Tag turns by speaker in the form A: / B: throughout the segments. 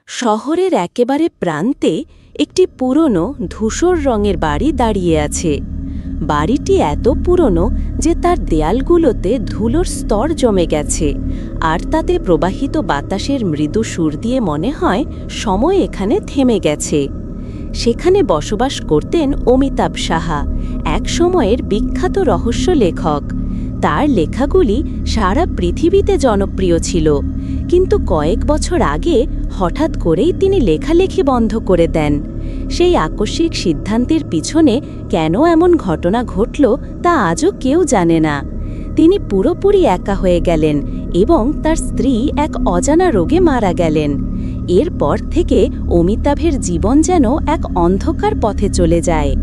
A: শহরের একেবারে প্রান্তে একটি পুরনো ধূসর রঙের বাড়ি দাঁড়িয়ে আছে। বাড়িটি এত পুরনো যে তার দেয়ালগুলোতে ধুলোর স্তর জমে গেছে, আর তাতে প্রবাহিত বাতাসের মৃদু সুর দিয়ে মনে হয় সময় এখানে থেমে গেছে। সেখানে বসবাস করতেন অমিতাভ সাহা, এক সময়ের বিখ্যাত রহস্য লেখক। তার লেখাগুলি সারা পৃথিবীতে জনপ্রিয় ছিল, কিন্তু কয়েক বছর আগে হঠাৎ করেই তিনি লেখালেখি বন্ধ করে দেন। সেই আকস্মিক সিদ্ধান্তের পিছনে কেন এমন ঘটনা ঘটল তা আজও কেউ জানে না। তিনি পুরোপুরি একা হয়ে গেলেন এবং তার স্ত্রী এক অজানা রোগে মারা গেলেন। এরপর থেকে অমিতাভের জীবন যেন এক অন্ধকার পথে চলে যায়।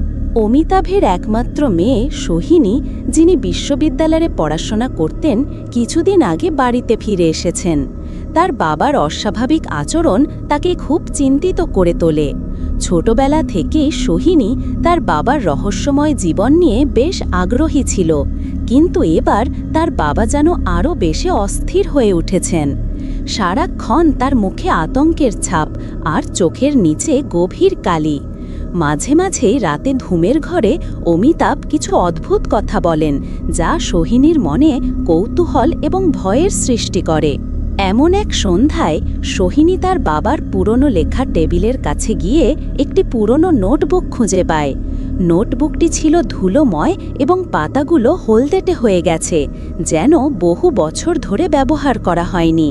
A: অমিতাভের একমাত্র মেয়ে সোহিনী, যিনি বিশ্ববিদ্যালয়ে পড়াশোনা করতেন, কিছুদিন আগে বাড়িতে ফিরে এসেছেন। তার বাবার অস্বাভাবিক আচরণ তাকে খুব চিন্তিত করে তোলে। ছোটবেলা থেকেই সোহিনী তার বাবার রহস্যময় জীবন নিয়ে বেশ আগ্রহী ছিল, কিন্তু এবার তার বাবা যেন আরও বেশি অস্থির হয়ে উঠেছেন। সারাক্ষণ তার মুখে আতঙ্কের ছাপ আর চোখের নিচে গভীর কালি। মাঝে মাঝে রাতে ঘুমের ঘরে অমিতাভ কিছু অদ্ভুত কথা বলেন, যা সোহিনীর মনে কৌতূহল এবং ভয়ের সৃষ্টি করে। এমন এক সন্ধ্যায় সোহিনী তার বাবার পুরনো লেখা টেবিলের কাছে গিয়ে একটি পুরনো নোটবুক খুঁজে পায়। নোটবুকটি ছিল ধুলোময় এবং পাতাগুলো হলদেটে হয়ে গেছে, যেন বহু বছর ধরে ব্যবহার করা হয়নি।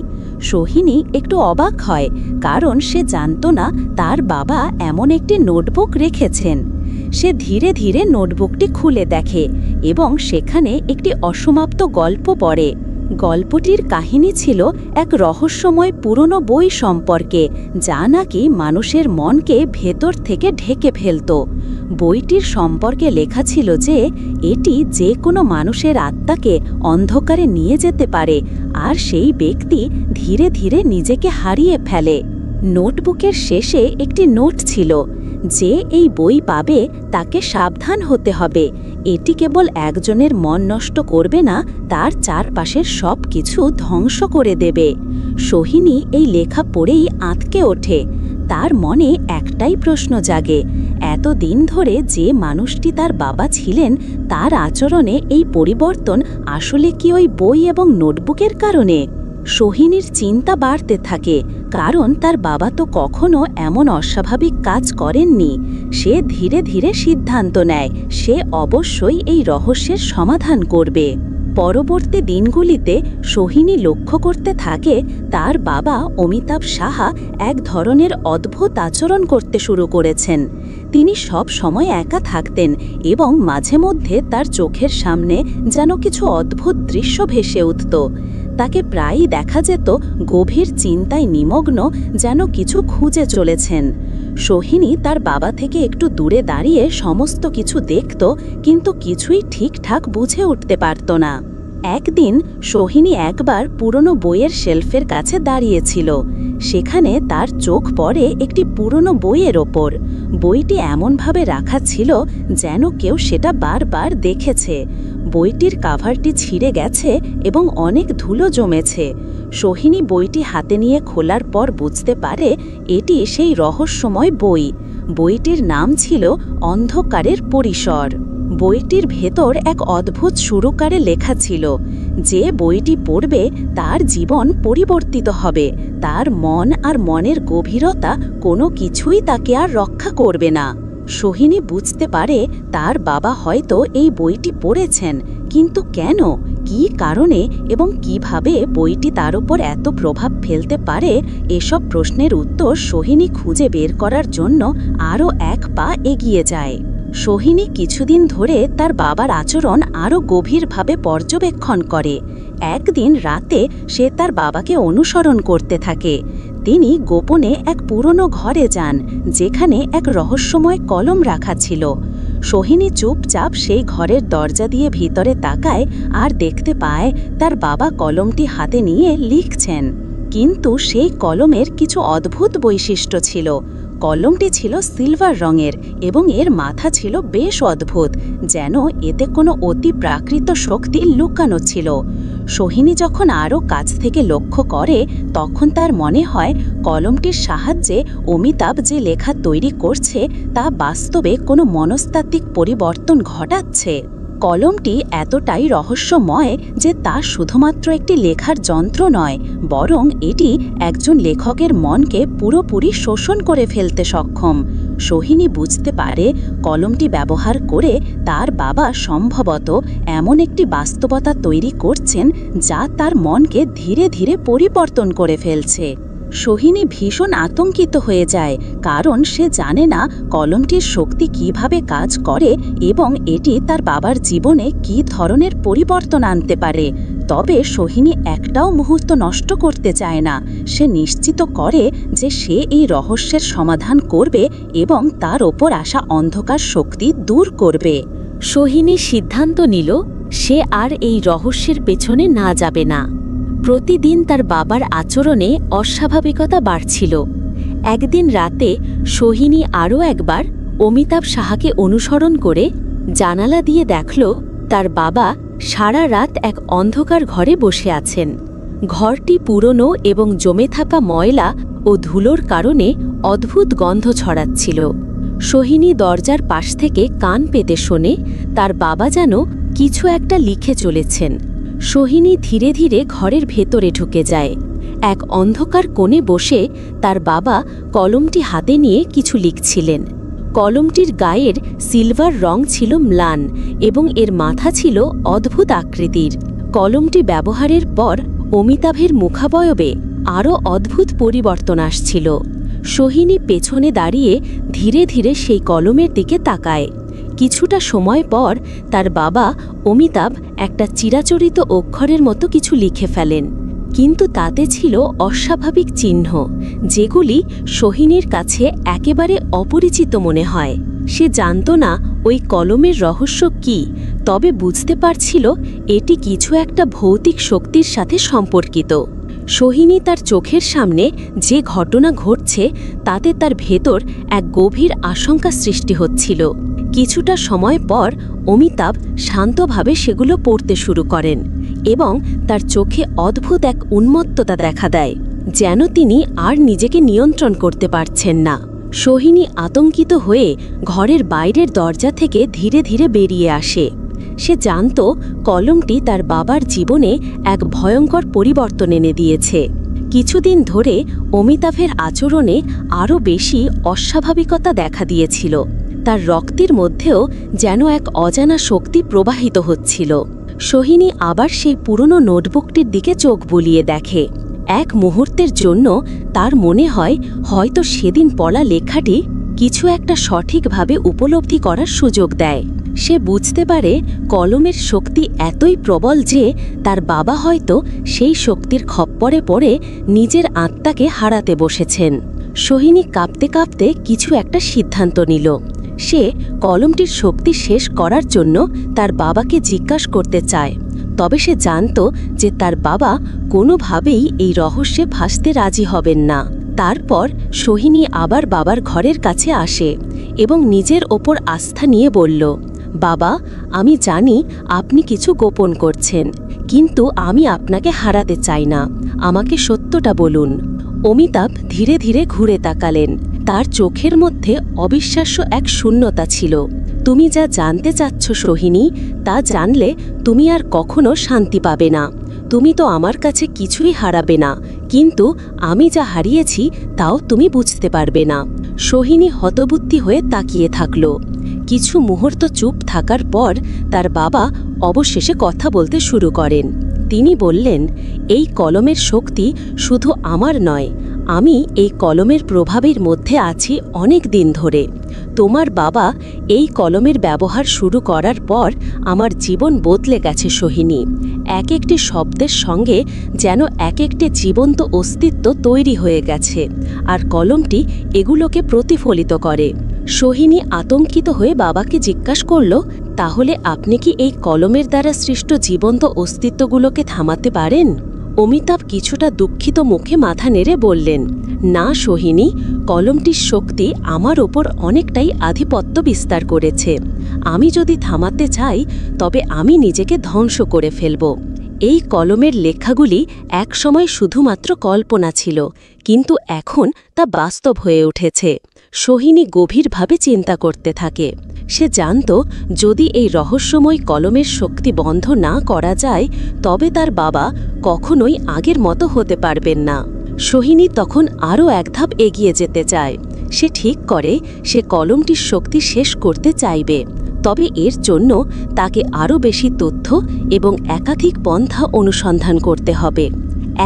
A: সোহিনী একটু অবাক হয়, কারণ সে জানত না তার বাবা এমন একটি নোটবুক রেখেছেন। সে ধীরে ধীরে নোটবুকটি খুলে দেখে এবং সেখানে একটি অসমাপ্ত গল্প পড়ে। গল্পটির কাহিনী ছিল এক রহস্যময় পুরনো বই সম্পর্কে, যা নাকি মানুষের মনকে ভেতর থেকে ঢেকে ফেলত। বইটির সম্পর্কে লেখা ছিল যে এটি যে কোনো মানুষের আত্মাকে অন্ধকারে নিয়ে যেতে পারে, আর সেই ব্যক্তি ধীরে ধীরে নিজেকে হারিয়ে ফেলে। নোটবুকের শেষে একটি নোট ছিল, যে এই বই পাবে তাকে সাবধান হতে হবে। এটি কেবল একজনের মন নষ্ট করবে না, তার চারপাশের সব কিছু ধ্বংস করে দেবে। সোহিনী এই লেখা পড়েই আঁতকে ওঠে। তার মনে একটাই প্রশ্ন জাগে, এতদিন ধরে যে মানুষটি তার বাবা ছিলেন, তার আচরণে এই পরিবর্তন আসলে কি ওই বই এবং নোটবুকের কারণে? সোহিনীর চিন্তা বাড়তে থাকে, কারণ তার বাবা তো কখনো এমন অস্বাভাবিক কাজ করেননি। সে ধীরে ধীরে সিদ্ধান্ত নেয় সে অবশ্যই এই রহস্যের সমাধান করবে। পরবর্তী দিনগুলিতে সোহিনী লক্ষ্য করতে থাকে তার বাবা অমিতাভ সাহা এক ধরনের অদ্ভুত আচরণ করতে শুরু করেছেন। তিনি সব সময় একা থাকতেন এবং মাঝে মধ্যে তার চোখের সামনে যেন কিছু অদ্ভুত দৃশ্য ভেসে উঠত। তাকে প্রায়ই দেখা যেত গভীর চিন্তায় নিমগ্ন, যেন কিছু খুঁজে চলেছেন। সোহিনী তার বাবা থেকে একটু দূরে দাঁড়িয়ে সমস্ত কিছু দেখত, কিন্তু কিছুই ঠিকঠাক বুঝে উঠতে পারত না। একদিন সোহিনী একবার পুরনো বইয়ের শেলফের কাছে দাঁড়িয়েছিল। সেখানে তার চোখ পড়ে একটি পুরনো বইয়ের ওপর। বইটি এমনভাবে রাখা ছিল যেন কেউ সেটা বারবার দেখেছে। বইটির কাভারটি ছিঁড়ে গেছে এবং অনেক ধুলো জমেছে। সোহিনী বইটি হাতে নিয়ে খোলার পর বুঝতে পারে এটি সেই রহস্যময় বই। বইটির নাম ছিল অন্ধকারের পরিসর। বইটির ভেতর এক অদ্ভুত সুরকারে লেখা ছিল, যে বইটি পড়বে তার জীবন পরিবর্তিত হবে। তার মন আর মনের গভীরতা কোনো কিছুই তাকে আর রক্ষা করবে না। সোহিনী বুঝতে পারে তার বাবা হয়তো এই বইটি পড়েছেন, কিন্তু কেন, কী কারণে এবং কিভাবে বইটি তার উপর এত প্রভাব ফেলতে পারে? এসব প্রশ্নের উত্তর সোহিনী খুঁজে বের করার জন্য আরও এক পা এগিয়ে যায়। সোহিনী কিছুদিন ধরে তার বাবার আচরণ আরও গভীরভাবে পর্যবেক্ষণ করে। একদিন রাতে সে তার বাবাকে অনুসরণ করতে থাকে। তিনি গোপনে এক পুরনো ঘরে যান, যেখানে এক রহস্যময় কলম রাখা ছিল। সোহিনী চুপচাপ সেই ঘরের দরজা দিয়ে ভিতরে তাকায় আর দেখতে পায় তার বাবা কলমটি হাতে নিয়ে লিখছেন। কিন্তু সেই কলমের কিছু অদ্ভুত বৈশিষ্ট্য ছিল। কলমটি ছিল সিলভার রঙের এবং এর মাথা ছিল বেশ অদ্ভুত, যেন এতে কোনো অতি প্রাকৃত শক্তি লুকানো ছিল।
B: সোহিনী যখন আরও কাছ থেকে লক্ষ্য করে তখন তার মনে হয় কলমটির সাহায্যে অমিতাভ যে লেখা তৈরি করছে তা বাস্তবে কোনো মনস্তাত্ত্বিক পরিবর্তন ঘটাচ্ছে। কলমটি এতটাই রহস্যময় যে তা শুধুমাত্র একটি লেখার যন্ত্র নয়, বরং এটি একজন লেখকের মনকে পুরোপুরি শোষণ করে ফেলতে সক্ষম। সোহিনী বুঝতে পারে কলমটি ব্যবহার করে তার বাবা সম্ভবত এমন একটি বাস্তবতা তৈরি করছেন যা তার মনকে ধীরে ধীরে পরিবর্তন করে ফেলছে। সোহিনী ভীষণ আতঙ্কিত হয়ে যায়, কারণ সে জানে না কলমটির শক্তি কিভাবে কাজ করে এবং এটি তার বাবার জীবনে কী ধরনের পরিবর্তন আনতে পারে। তবে সোহিনী একটাও মুহূর্ত নষ্ট করতে চায় না। সে নিশ্চিত করে যে সে এই রহস্যের সমাধান করবে এবং তার ওপর আসা অন্ধকার শক্তি দূর করবে।
A: সোহিনী সিদ্ধান্ত নিল সে আর এই রহস্যের পেছনে না যাবে না। প্রতিদিন তার বাবার আচরণে অস্বাভাবিকতা বাড়ছিল। একদিন রাতে সোহিনী আরও একবার অমিতাভ সাহাকে অনুসরণ করে জানালা দিয়ে দেখল তার বাবা সারা রাত এক অন্ধকার ঘরে বসে আছেন। ঘরটি পুরনো এবং জমে থাকা ময়লা ও ধুলোর কারণে অদ্ভুত গন্ধ ছড়াচ্ছিল। সোহিনী দরজার পাশ থেকে কান পেতে শোনে তার বাবা যেন কিছু একটা লিখে চলেছেন। সোহিনী ধীরে ধীরে ঘরের ভেতরে ঢুকে যায়। এক অন্ধকার কোণে বসে তার বাবা কলমটি হাতে নিয়ে কিছু লিখছিলেন। কলমটির গায়ের সিলভার রং ছিল ম্লান এবং এর মাথা ছিল অদ্ভুত আকৃতির। কলমটি ব্যবহারের পর অমিতাভের মুখাবয়বে আরও অদ্ভুত পরিবর্তন আসছিল। সোহিনী পেছনে দাঁড়িয়ে ধীরে ধীরে সেই কলমের দিকে তাকায়। কিছুটা সময় পর তার বাবা অমিতাভ একটা চিরাচরিত অক্ষরের মতো কিছু লিখে ফেলেন, কিন্তু তাতে ছিল অস্বাভাবিক চিহ্ন যেগুলি সোহিনীর কাছে একেবারে অপরিচিত মনে হয়। সে জানত না ওই কলমের রহস্য কী, তবে বুঝতে পারছিল এটি কিছু একটা ভৌতিক শক্তির সাথে সম্পর্কিত। সোহিনী তার চোখের সামনে যে ঘটনা ঘটছে তাতে তার ভেতর এক গভীর আশঙ্কা সৃষ্টি হচ্ছিল। কিছুটা সময় পর অমিতাভ শান্তভাবে সেগুলো পড়তে শুরু করেন এবং তার চোখে অদ্ভুত এক উন্মত্ততা দেখা দেয়, যেন তিনি আর নিজেকে নিয়ন্ত্রণ করতে পারছেন না। সোহিনী আতঙ্কিত হয়ে ঘরের বাইরের দরজা থেকে ধীরে ধীরে বেরিয়ে আসে। সে জানত কলমটি তার বাবার জীবনে এক ভয়ঙ্কর পরিবর্তন এনে দিয়েছে। কিছুদিন ধরে অমিতাভের আচরণে আরও বেশি অস্বাভাবিকতা দেখা দিয়েছিল। তার রক্তের মধ্যেও যেন এক অজানা শক্তি প্রবাহিত হচ্ছিল। সোহিনী আবার সেই পুরনো নোটবুকটির দিকে চোখ বুলিয়ে দেখে। এক মুহূর্তের জন্য তার মনে হয় হয়তো সেদিন পড়া লেখাটি কিছু একটা সঠিকভাবে উপলব্ধি করার সুযোগ দেয়। সে বুঝতে পারে কলমের শক্তি এতই প্রবল যে তার বাবা হয়তো সেই শক্তির খপ্পরে পড়ে নিজের আত্মাকে হারাতে বসেছেন। সোহিনী কাঁপতে কাঁপতে কিছু একটা সিদ্ধান্ত নিল। সে কলমটির শক্তি শেষ করার জন্য তার বাবাকে জিজ্ঞাসা করতে চায়, তবে সে জানত যে তার বাবা কোনোভাবেই এই রহস্যে ভাসতে রাজি হবেন না। তারপর সোহিনী আবার বাবার ঘরের কাছে আসে এবং নিজের ওপর আস্থা নিয়ে বলল, বাবা, আমি জানি আপনি কিছু গোপন করছেন, কিন্তু আমি আপনাকে হারাতে চাই না। আমাকে সত্যটা বলুন। অমিতাভ ধীরে ধীরে ঘুরে তাকালেন। তার চোখের মধ্যে অবিশ্বাস্য এক শূন্যতা ছিল। তুমি যা জানতে চাচ্ছ সোহিনী, তা জানলে তুমি আর কখনো শান্তি পাবে না। তুমি তো আমার কাছে কিছুই হারাবে না, কিন্তু আমি যা হারিয়েছি তাও তুমি বুঝতে পারবে না। সোহিনী হতবুদ্ধি হয়ে তাকিয়ে থাকল। কিছু মুহূর্ত চুপ থাকার পর তার বাবা অবশেষে কথা বলতে শুরু করেন। তিনি বললেন, এই কলমের শক্তি শুধু আমার নয়, আমি এই কলমের প্রভাবের মধ্যে আছি অনেক দিন ধরে। তোমার বাবা এই কলমের ব্যবহার শুরু করার পর আমার জীবন বদলে গেছে সোহিনী। এক একটি শব্দের সঙ্গে যেন এক একটি জীবন্ত অস্তিত্ব তৈরি হয়ে গেছে, আর কলমটি এগুলোকে প্রতিফলিত করে। সোহিনী আতঙ্কিত হয়ে বাবাকে জিজ্ঞাসা করল, তাহলে আপনি কি এই কলমের দ্বারা সৃষ্ট জীবন্ত অস্তিত্বগুলোকে থামাতে পারেন? অমিতাভ কিছুটা দুঃখিত মুখে মাথা নেড়ে বললেন, না সোহিনী, কলমটির শক্তি আমার ওপর অনেকটাই আধিপত্য বিস্তার করেছে। আমি যদি থামাতে চাই তবে আমি নিজেকে ধ্বংস করে ফেলব। এই কলমের লেখাগুলি একসময় শুধুমাত্র কল্পনা ছিল, কিন্তু এখন তা বাস্তব হয়ে উঠেছে। সোহিনী গভীরভাবে চিন্তা করতে থাকে। সে জানত যদি এই রহস্যময় কলমের শক্তি বন্ধ না করা যায়, তবে তার বাবা কখনোই আগের মতো হতে পারবেন না। সোহিনী তখন আরও এক ধাপ এগিয়ে যেতে চায়। সে ঠিক করে সে কলমটির শক্তি শেষ করতে চাইবে, তবে এর জন্য তাকে আরও বেশি তথ্য এবং একাধিক পন্থা অনুসন্ধান করতে হবে।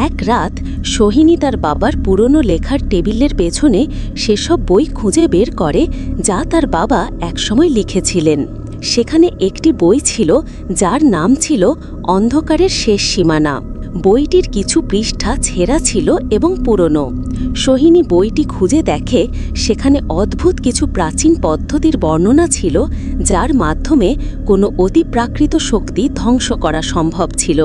A: এক রাত সোহিনী তার বাবার পুরনো লেখার টেবিলের পেছনে সেসব বই খুঁজে বের করে যা তার বাবা একসময় লিখেছিলেন। সেখানে একটি বই ছিল যার নাম ছিল অন্ধকারের শেষ সীমানা। বইটির কিছু পৃষ্ঠা ছেঁড়া ছিল এবং পুরনো। সোহিনী বইটি খুঁজে দেখে সেখানে অদ্ভুত কিছু প্রাচীন পদ্ধতির বর্ণনা ছিল, যার মাধ্যমে কোনো অতিপ্রাকৃত শক্তি ধ্বংস করা সম্ভব ছিল।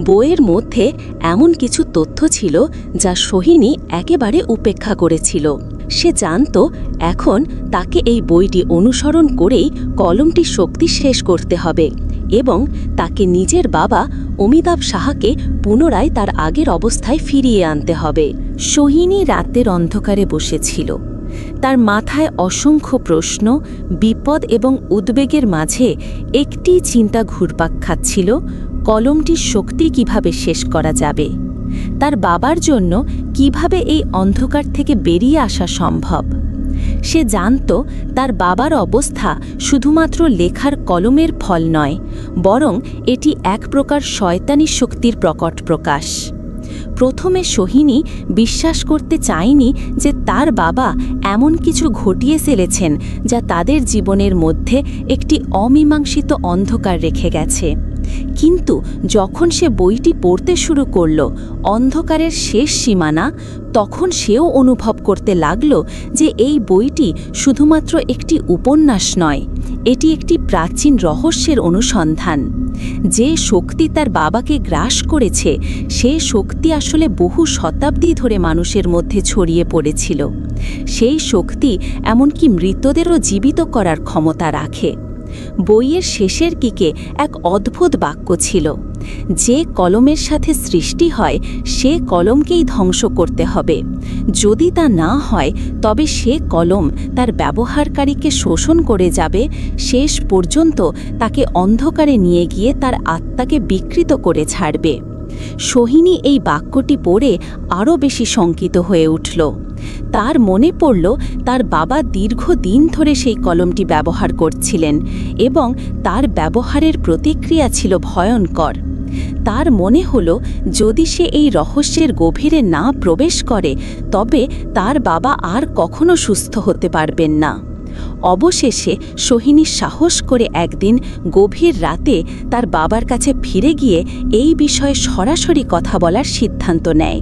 A: বইয়ের মধ্যে এমন কিছু তথ্য ছিল যা সোহিনী একেবারে উপেক্ষা করেছিল। সে জানত এখন তাকে এই বইটি অনুসরণ করেই কলমটির শক্তি শেষ করতে হবে এবং তাকে নিজের বাবা অমিতাভ সাহাকে পুনরায় তার আগের অবস্থায় ফিরিয়ে আনতে হবে। সোহিনী রাতের অন্ধকারে বসেছিল। তার মাথায় অসংখ্য প্রশ্ন, বিপদ এবং উদ্বেগের মাঝে একটি চিন্তা ঘুরপাক খাচ্ছিল, কলমটির শক্তি কিভাবে শেষ করা যাবে। তার বাবার জন্য কিভাবে এই অন্ধকার থেকে বেরিয়ে আসা সম্ভব। সে জানত তার বাবার অবস্থা শুধুমাত্র লেখার কলমের ফল নয়, বরং এটি এক প্রকার শয়তানি শক্তির প্রকট প্রকাশ। প্রথমে সোহিনী বিশ্বাস করতে চায়নি যে তার বাবা এমন কিছু ঘটিয়ে ফেলেছেন যা তাদের জীবনের মধ্যে একটি অমীমাংসিত অন্ধকার রেখে গেছে। কিন্তু যখন সে বইটি পড়তে শুরু করল, অন্ধকারের শেষ সীমানা, তখন সেও অনুভব করতে লাগল যে এই বইটি শুধুমাত্র একটি উপন্যাস নয়, এটি একটি প্রাচীন রহস্যের অনুসন্ধান। যে শক্তি তার বাবাকে গ্রাস করেছে, সে শক্তি আসলে বহু শতাব্দী ধরে মানুষের মধ্যে ছড়িয়ে পড়েছিল। সেই শক্তি এমনকি মৃতদেরও জীবিত করার ক্ষমতা রাখে। বইয়ের শেষের দিকে এক অদ্ভুত বাক্য ছিল, যে কলমের সাথে সৃষ্টি হয় সে কলমকেই ধ্বংস করতে হবে। যদি তা না হয় তবে সে কলম তার ব্যবহারকারীকে শোষণ করে যাবে, শেষ পর্যন্ত তাকে অন্ধকারে নিয়ে গিয়ে তার আত্মাকে বিকৃত করে ছাড়বে। সোহিনী এই বাক্যটি পড়ে আরও বেশি শঙ্কিত হয়ে উঠল। তার মনে পড়ল তার বাবা দীর্ঘদিন ধরে সেই কলমটি ব্যবহার করছিলেন এবং তার ব্যবহারের প্রতিক্রিয়া ছিল ভয়ঙ্কর। তার মনে হল যদি সে এই রহস্যের গভীরে না প্রবেশ করে তবে তার বাবা আর কখনো সুস্থ হতে পারবেন না। অবশেষে সোহিনী সাহস করে একদিন গভীর রাতে তার বাবার কাছে ফিরে গিয়ে এই বিষয়ে সরাসরি কথা বলার সিদ্ধান্ত নেয়।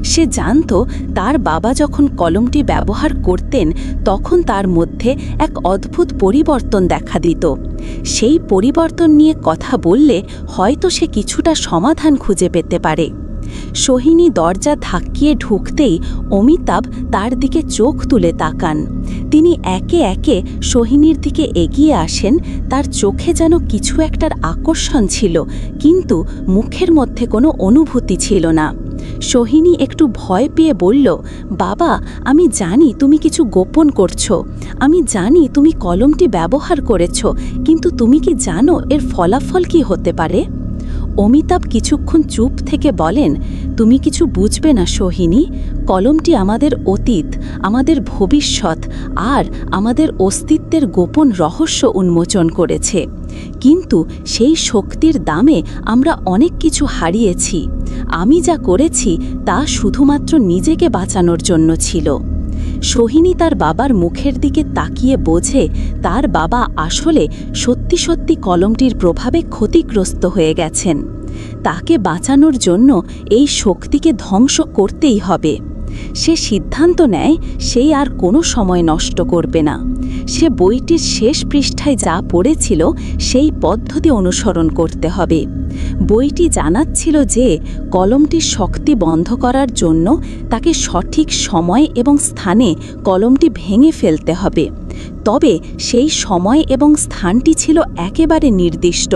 A: সে জানত তার বাবা যখন কলমটি ব্যবহার করতেন তখন তার মধ্যে এক অদ্ভুত পরিবর্তন দেখা দিত। সেই পরিবর্তন নিয়ে কথা বললে হয়তো সে কিছুটা সমাধান খুঁজে পেতে পারে। সোহিনী দরজা ধাক্কিয়ে ঢুকতেই অমিতাভ তার দিকে চোখ তুলে তাকান। তিনি একে একে সোহিনীর দিকে এগিয়ে আসেন। তার চোখে যেন কিছু একটার আকর্ষণ ছিল, কিন্তু মুখের মধ্যে কোনো অনুভূতি ছিল না। সোহিনী একটু ভয় পেয়ে বলল, বাবা, আমি জানি তুমি কিছু গোপন করছো, আমি জানি তুমি কলমটি ব্যবহার করেছ, কিন্তু তুমি কি জানো এর ফলাফল কি হতে পারে? অমিতাভ কিছুক্ষণ চুপ থেকে বলেন, তুমি কিছু বুঝবে না সোহিনী, কলমটি আমাদের অতীত, আমাদের ভবিষ্যৎ আর আমাদের অস্তিত্বের গোপন রহস্য উন্মোচন করেছে। কিন্তু সেই শক্তির দামে আমরা অনেক কিছু হারিয়েছি। আমি যা করেছি তা শুধুমাত্র নিজেকে বাঁচানোর জন্য ছিল। সোহিনী তার বাবার মুখের দিকে তাকিয়ে বোঝে তার বাবা আসলে সত্যি সত্যি কলমটির প্রভাবে ক্ষতিগ্রস্ত হয়ে গেছেন। তাকে বাঁচানোর জন্য এই শক্তিকে ধ্বংস করতেই হবে। সে সিদ্ধান্ত নেয় সে আর কোনো সময় নষ্ট করবে না। সে বইটির শেষ পৃষ্ঠায় যা পড়েছিল সেই পদ্ধতি অনুসরণ করতে হবে। বইটি জানাচ্ছিল যে কলমটির শক্তি বন্ধ করার জন্য তাকে সঠিক সময় এবং স্থানে কলমটি ভেঙে ফেলতে হবে।
B: তবে সেই সময় এবং স্থানটি ছিল একেবারে নির্দিষ্ট।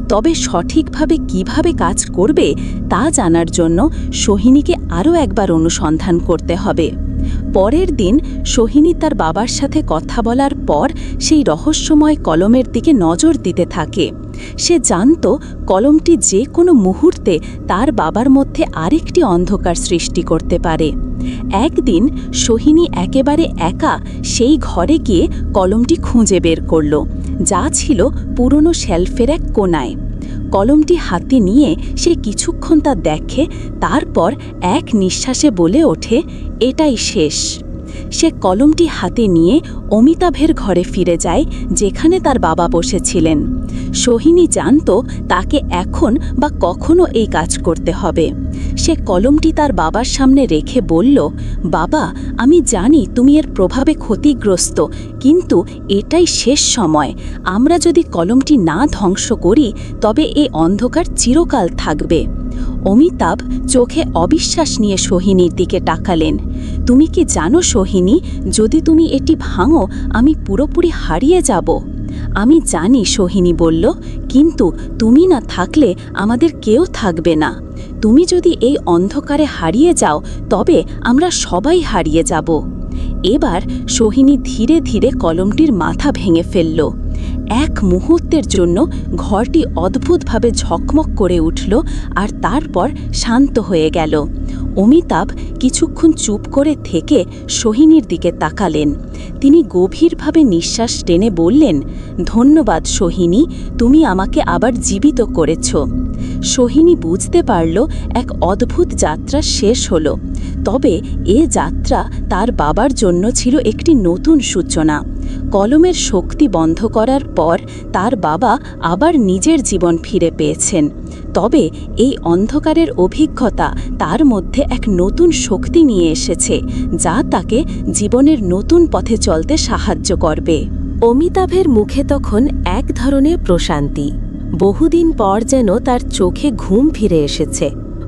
B: তবে সঠিকভাবে কিভাবে কাজ করবে তা জানার জন্য সোহিনীকে আরও একবার অনুসন্ধান করতে হবে। পরের দিন সোহিনী তার বাবার সাথে কথা বলার পর সেই রহস্যময় কলমের দিকে নজর দিতে থাকে। সে জানত কলমটি যে কোনো মুহূর্তে তার বাবার মধ্যে আরেকটি অন্ধকার সৃষ্টি করতে পারে। একদিন সোহিনী একেবারে একা সেই ঘরে গিয়ে কলমটি খুঁজে বের করল, যা ছিল পুরনো শেলফের এক কোণায়। কলমটি হাতে নিয়ে সে কিছুক্ষণ তা দেখে, তারপর এক নিঃশ্বাসে বলে ওঠে, এটাই শেষ। সে কলমটি হাতে নিয়ে অমিতাভের ঘরে ফিরে যায়, যেখানে তার বাবা বসেছিলেন। সোহিনী জানত তাকে এখন বা কখনো এই কাজ করতে হবে। সে কলমটি তার বাবার সামনে রেখে বলল, বাবা, আমি জানি তুমি এর প্রভাবে ক্ষতিগ্রস্ত, কিন্তু এটাই শেষ সময়। আমরা যদি কলমটি না ধ্বংস করি তবে এই অন্ধকার চিরকাল থাকবে। অমিতাভ চোখে অবিশ্বাস নিয়ে সোহিনীর দিকে তাকালেন। তুমি কি জানো সোহিনী, যদি তুমি এটি ভাঙো আমি পুরোপুরি হারিয়ে যাব। আমি জানি, সোহিনী বলল, কিন্তু তুমি না থাকলে আমাদের কেউ থাকবে না। তুমি যদি এই অন্ধকারে হারিয়ে যাও তবে আমরা সবাই হারিয়ে যাব। এবার সোহিনী ধীরে ধীরে কলমটির মাথা ভেঙে ফেলল। এক মুহূর্তের জন্য ঘরটি অদ্ভুতভাবে ঝকমক করে উঠল আর তারপর শান্ত হয়ে গেল। অমিতাভ কিছুক্ষণ চুপ করে থেকে সোহিনীর দিকে তাকালেন। তিনি গভীরভাবে নিঃশ্বাস টেনে বললেন, ধন্যবাদ সোহিনী, তুমি আমাকে আবার জীবিত করেছ। সোহিনী বুঝতে পারল এক অদ্ভুত যাত্রা শেষ হল। তবে এ যাত্রা তার বাবার জন্য ছিল একটি নতুন সূচনা। কলমের শক্তি বন্ধ করার পর তার বাবা আবার নিজের জীবন ফিরে পেয়েছেন। তবে এই অন্ধকারের অভিজ্ঞতা তার মধ্যে এক নতুন শক্তি নিয়ে এসেছে, যা তাকে জীবনের নতুন পথে চলতে সাহায্য করবে।
A: অমিতাভের মুখে তখন এক ধরনের প্রশান্তি। বহুদিন পর যেন তার চোখে ঘুম ফিরে এসেছে,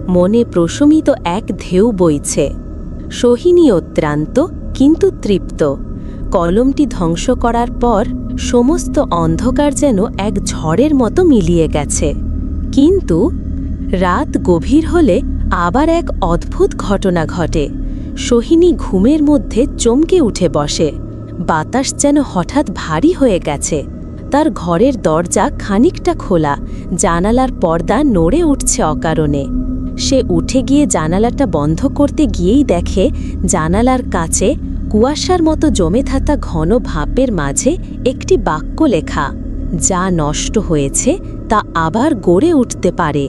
A: মনে প্রশমিত এক ঢেউ বইছে। সোহিনী অত্যন্ত কিন্তু তৃপ্ত। কলমটি ধ্বংস করার পর সমস্ত অন্ধকার যেন এক ঝড়ের মতো মিলিয়ে গেছে। কিন্তু রাত গভীর হলে আবার এক অদ্ভুত ঘটনা ঘটে। সোহিনী ঘুমের মধ্যে চমকে উঠে বসে। বাতাস যেন হঠাৎ ভারী হয়ে গেছে। তার ঘরের দরজা খানিকটা খোলা, জানালার পর্দা নড়ে উঠছে অকারণে। সে উঠে গিয়ে জানালাটা বন্ধ করতে গিয়েই দেখে জানালার কাছে কুয়াশার মতো জমে থাকা ঘন ভাপের মাঝে একটি বাক্য লেখা, যা নষ্ট হয়েছে তা আবার গড়ে উঠতে পারে।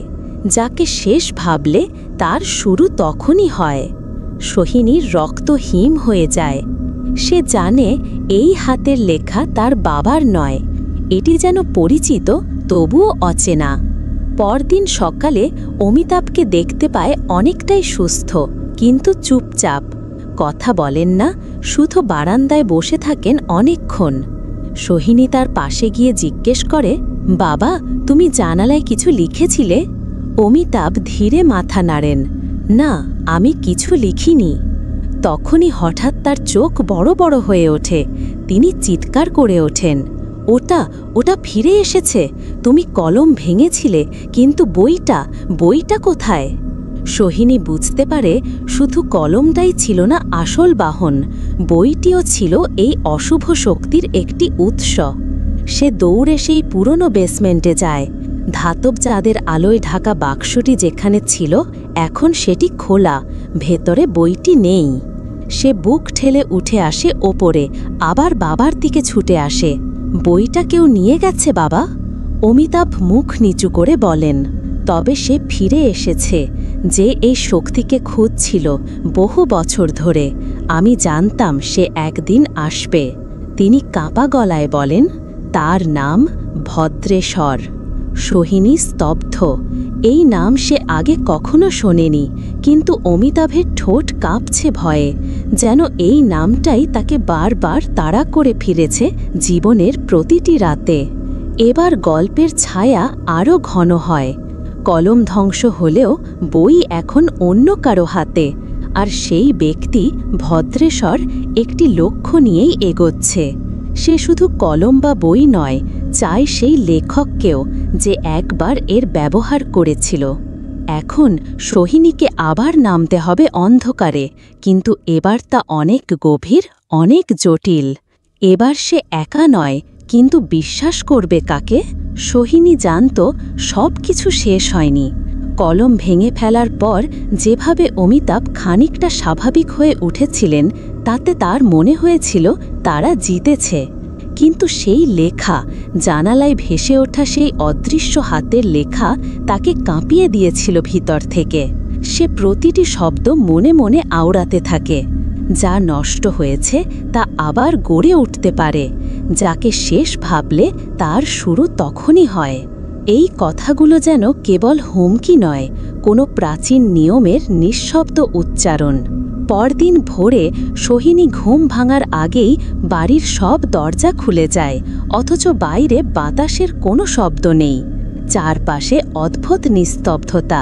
A: যাকে শেষ ভাবলে তার শুরু তখনই হয়। সোহিনীর রক্ত হিম হয়ে যায়। সে জানে এই হাতের লেখা তার বাবার নয়। এটি যেন পরিচিত, তবুও অচেনা। পরদিন সকালে অমিতাভকে দেখতে পায় অনেকটাই সুস্থ, কিন্তু চুপচাপ। কথা বলেন না, শুধু বারান্দায় বসে থাকেন অনেকক্ষণ। সোহিনী তার পাশে গিয়ে জিজ্ঞেস করে, বাবা, তুমি জানালায় কিছু লিখেছিলে? অমিতাভ ধীরে মাথা নাড়েন, না, আমি কিছু লিখিনি। তখনই হঠাৎ তার চোখ বড় বড় হয়ে ওঠে। তিনি চিৎকার করে ওঠেন, ওটা ফিরে এসেছে। তুমি কলম ভেঙেছিলে, কিন্তু বইটা কোথায়? সোহিনী বুঝতে পারে শুধু কলমটাই ছিল না আসল বাহন, বইটিও ছিল এই অশুভ শক্তির একটি উৎস। সে দৌড়ে সেই পুরনো বেসমেন্টে যায়। ধাতব চাঁদের আলোয় ঢাকা বাক্সটি যেখানে ছিল এখন সেটি খোলা, ভেতরে বইটি নেই। সে বুক ঠেলে উঠে আসে ওপরে, আবার বাবার দিকে ছুটে আসে। বইটা কেউ নিয়ে গেছে বাবা? অমিতাভ মুখ নিচু করে বলেন, তবে সে ফিরে এসেছে। যে এই শক্তিকে খুঁজছিল বহু বছর ধরে, আমি জানতাম সে একদিন আসবে। তিনি কাঁপা গলায় বলেন, তার নাম ভদ্রেশ্বর। সোহিনী স্তব্ধ। এই নাম সে আগে কখনো শোনেনি, কিন্তু অমিতাভের ঠোঁট কাঁপছে ভয়ে, যেন এই নামটাই তাকে বারবার তাড়া করে ফিরেছে জীবনের প্রতিটি রাতে। এবার গল্পের ছায়া আরও ঘন হয়। কলম ধ্বংস হলেও বই এখন অন্য কারো হাতে, আর সেই ব্যক্তি ভদ্রেশ্বর একটি লক্ষ্য নিয়েই এগোচ্ছে।
B: সে শুধু কলম বা বই নয়, চায় সেই লেখককেও যে একবার এর ব্যবহার করেছিল। এখন সোহিনীকে আবার নামতে হবে অন্ধকারে, কিন্তু এবার তা অনেক গভীর, অনেক জটিল। এবার সে একা নয়, কিন্তু বিশ্বাস করবে কাকে? সোহিনী জানত সব কিছু শেষ হয়নি। কলম ভেঙে ফেলার পর যেভাবে অমিতাভ খানিকটা স্বাভাবিক হয়ে উঠেছিলেন, তাতে তার মনে হয়েছিল তারা জিতেছে। কিন্তু সেই লেখা, জানালায় ভেসে ওঠা সেই অদৃশ্য হাতের লেখা তাকে কাঁপিয়ে দিয়েছিল ভিতর থেকে। সে প্রতিটি শব্দ মনে মনে আওড়াতে থাকে। যা নষ্ট হয়েছে তা আবার গড়ে উঠতে পারে, যাকে শেষ ভাবলে তার শুরু তখনই হয়। এই কথাগুলো যেন কেবল হুমকি নয়, কোনো প্রাচীন নিয়মের নিঃশব্দ উচ্চারণ। পরদিন ভোরে সোহিনী ঘুম ভাঙার আগেই বাড়ির সব দরজা খুলে যায়, অথচ বাইরে বাতাসের কোনো শব্দ নেই। চারপাশে অদ্ভুত নিস্তব্ধতা,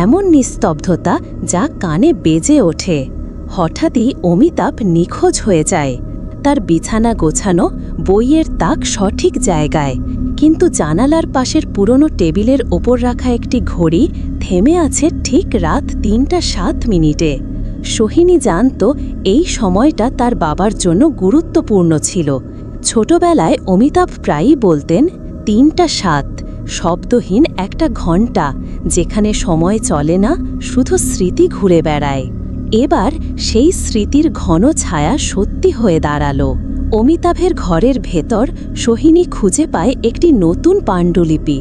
B: এমন নিস্তব্ধতা যা কানে বেজে ওঠে। হঠাৎই অমিতাভ নিখোঁজ হয়ে যায়। তার বিছানা গোছানো, বইয়ের তাক সঠিক জায়গায়, কিন্তু জানালার পাশের পুরনো টেবিলের ওপর রাখা একটি ঘড়ি থেমে আছে ঠিক রাত ৩:০৭। সোহিনী জানত এই সময়টা তার বাবার জন্য গুরুত্বপূর্ণ ছিল। ছোটবেলায় অমিতাভ প্রায়ই বলতেন ৩:০৭, শব্দহীন একটা ঘণ্টা, যেখানে সময় চলে না, শুধু স্মৃতি ঘুরে বেড়ায়। এবার সেই স্মৃতির ঘন ছায়া সত্যি হয়ে দাঁড়ালো। অমিতাভের ঘরের ভেতর সোহিনী খুঁজে পায় একটি নতুন পাণ্ডুলিপি।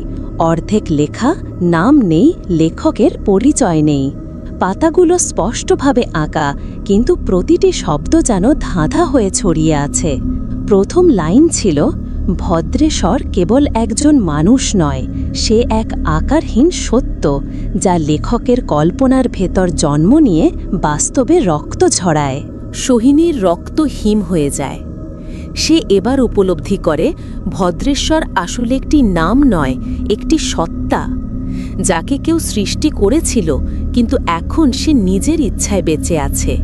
B: অর্ধেক লেখা, নাম নেই, লেখকের পরিচয় নেই। পাতাগুলো স্পষ্টভাবে আঁকা, কিন্তু প্রতিটি শব্দ যেন ধাঁধা হয়ে ছড়িয়ে আছে। প্রথম লাইন ছিল, ভদ্রেশ্বর কেবল একজন মানুষ নয়, সে এক আকারহীন সত্য, যা লেখকের কল্পনার ভেতর জন্ম নিয়ে বাস্তবে রক্ত ঝরায়।
A: সোহিনীর রক্ত হিম হয়ে যায়। সে এবার উপলব্ধি করে ভদ্রেশ্বর আসলে একটি নাম নয়, একটি সত্তা, যাকে কেউ সৃষ্টি করেছিল, কিন্তু এখন সে নিজের ইচ্ছায় বেঁচে আছে।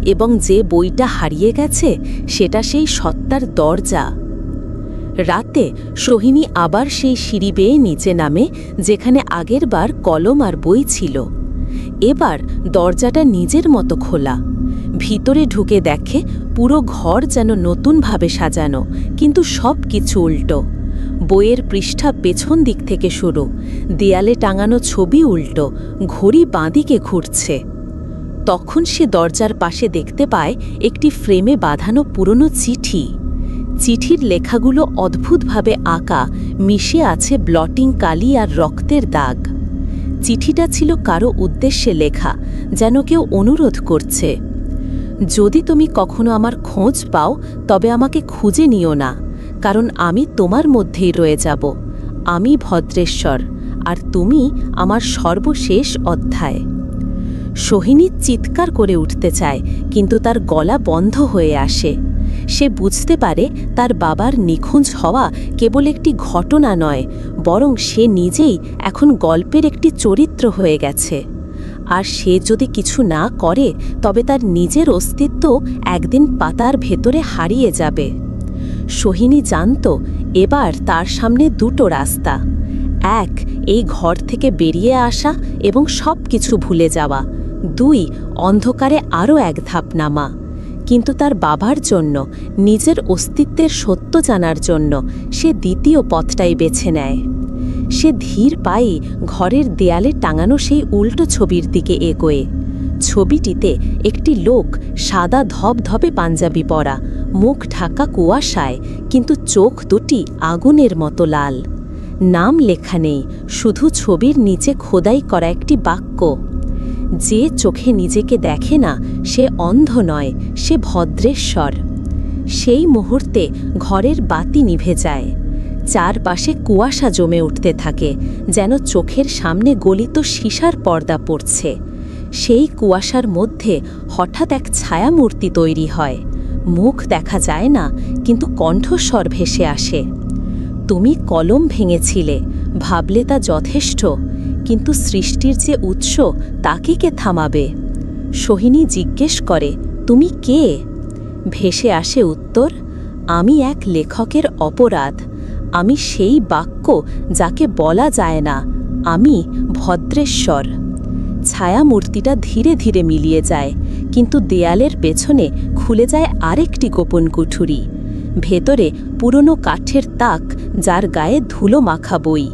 A: এবং যে বইটা হারিয়ে গেছে সেটা সেই সত্তার দরজা। রাতে সোহিনী আবার সেই সিঁড়ি বেয়ে নিচে নামে, যেখানে আগেরবার কলম আর বই ছিল। এবার দরজাটা নিজের মতো খোলা। ভিতরে ঢুকে দেখে পুরো ঘর যেন নতুনভাবে সাজানো, কিন্তু সব কিছু উল্টো। বইয়ের পৃষ্ঠা পেছন দিক থেকে শুরু, দেয়ালে টাঙানো ছবি উল্টো, ঘড়ি বাঁদিকে ঘুরছে। তখন সে দরজার পাশে দেখতে পায় একটি ফ্রেমে বাঁধানো পুরনো চিঠি। চিঠির লেখাগুলো অদ্ভুতভাবে আঁকা, মিশে আছে ব্লটিং কালি আর রক্তের দাগ। চিঠিটা ছিল কারো উদ্দেশ্যে লেখা, যেন কেউ অনুরোধ করছে, যদি তুমি কখনো আমার খোঁজ পাও তবে আমাকে খুঁজে নিও না, কারণ আমি তোমার মধ্যেই রয়ে যাব। আমি ভদ্রেশ্বর, আর তুমি আমার সর্বশেষ অধ্যায়। সোহিনী চিৎকার করে উঠতে চায়, কিন্তু তার গলা বন্ধ হয়ে আসে। সে বুঝতে পারে তার বাবার নিখোঁজ হওয়া কেবল একটি ঘটনা নয়, বরং সে নিজেই এখন গল্পের একটি চরিত্র হয়ে গেছে। আর সে যদি কিছু না করে, তবে তার নিজের অস্তিত্ব একদিন পাতার ভেতরে হারিয়ে যাবে। সোহিনী জানত এবার তার সামনে দুটো রাস্তা। এক, এই ঘর থেকে বেরিয়ে আসা এবং সব কিছু ভুলে যাওয়া। দুই, অন্ধকারে আরও এক ধাপ নামা। কিন্তু তার বাবার জন্য, নিজের অস্তিত্বের সত্য জানার জন্য সে দ্বিতীয় পথটাই বেছে নেয়। সে ধীর পায়ে ঘরের দেয়ালে টাঙানো সেই উল্টো ছবির দিকে এগোয়। ছবিটিতে একটি লোক সাদা ধবধবে পাঞ্জাবি পরা, মুখ ঢাকা কুয়াশায়, কিন্তু চোখ দুটি আগুনের মতো লাল। নাম লেখা নেই, শুধু ছবির নিচে খোদাই করা একটি বাক্য, যে চোখে নিজেকে দেখে না সে অন্ধ নয়, সে ভদ্রেশ্বর। সেই মুহূর্তে ঘরের বাতি নিভে যায়। চারপাশে কুয়াশা জমে উঠতে থাকে, যেন চোখের সামনে গলিত সীসার পর্দা পড়ছে। সেই কুয়াশার মধ্যে হঠাৎ এক ছায়ামূর্তি তৈরি হয়। মুখ দেখা যায় না, কিন্তু কণ্ঠস্বর ভেসে আসে। তুমি কলম ভেঙেছিলে, ভাবলে তা যথেষ্ট, কিন্তু সৃষ্টির যে উৎস, তাকে কে থামাবে? সোহিনী জিজ্ঞেস করে, তুমি কে? ভেসে আসে উত্তর, আমি এক লেখকের অপরাধ, আমি সেই বাক্য যাকে বলা যায় না, আমি ভদ্রেশ্বর। ছায়ামূর্তিটা ধীরে ধীরে মিলিয়ে যায়, কিন্তু দেয়ালের পেছনে খুলে যায় আরেকটি গোপন কুঠুরি। ভেতরে পুরনো কাঠের তাক, যার গায়ে ধুলো মাখা বই।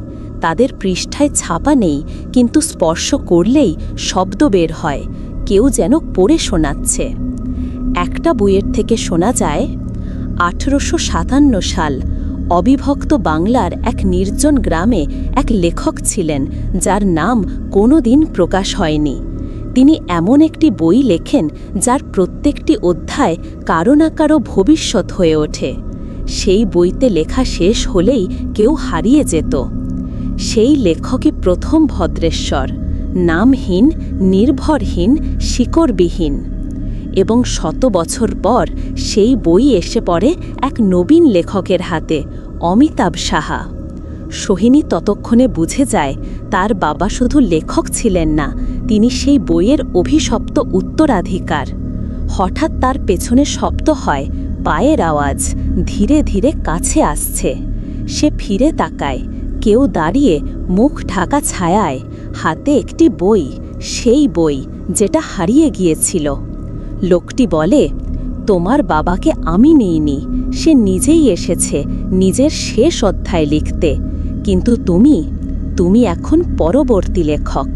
A: তাদের পৃষ্ঠায় ছাপা নেই, কিন্তু স্পর্শ করলেই শব্দ বের হয়, কেউ যেন পড়ে শোনাচ্ছে। একটা বইয়ের থেকে শোনা যায়, 1857 সাল, অবিভক্ত বাংলার এক নির্জন গ্রামে এক লেখক ছিলেন যার নাম কোনোদিন প্রকাশ হয়নি। তিনি এমন একটি বই লেখেন যার প্রত্যেকটি অধ্যায় কারো না কারো ভবিষ্যৎ হয়ে ওঠে। সেই বইতে লেখা শেষ হলেই কেউ হারিয়ে যেত। সেই লেখকই প্রথম ভদ্রেশ্বর, নামহীন, নির্ভরহীন, শিকড়বিহীন। এবং 100 বছর পর সেই বই এসে পড়ে এক নবীন লেখকের হাতে, অমিতাভ সাহা। সোহিনী ততক্ষণে বুঝে যায় তার বাবা শুধু লেখক ছিলেন না, তিনি সেই বইয়ের অভিশপ্ত উত্তরাধিকার। হঠাৎ তার পেছনে শব্দ হয়, পায়ের আওয়াজ, ধীরে ধীরে কাছে আসছে। সে ফিরে তাকায়, কেউ দাঁড়িয়ে, মুখ ঢাকা ছায়ায়, হাতে একটি বই, সেই বই যেটা হারিয়ে গিয়েছিল। লোকটি বলে, তোমার বাবাকে আমি নিইনি, সে নিজেই এসেছে নিজের শেষ অধ্যায় লিখতে, কিন্তু তুমি এখন পরবর্তী লেখক।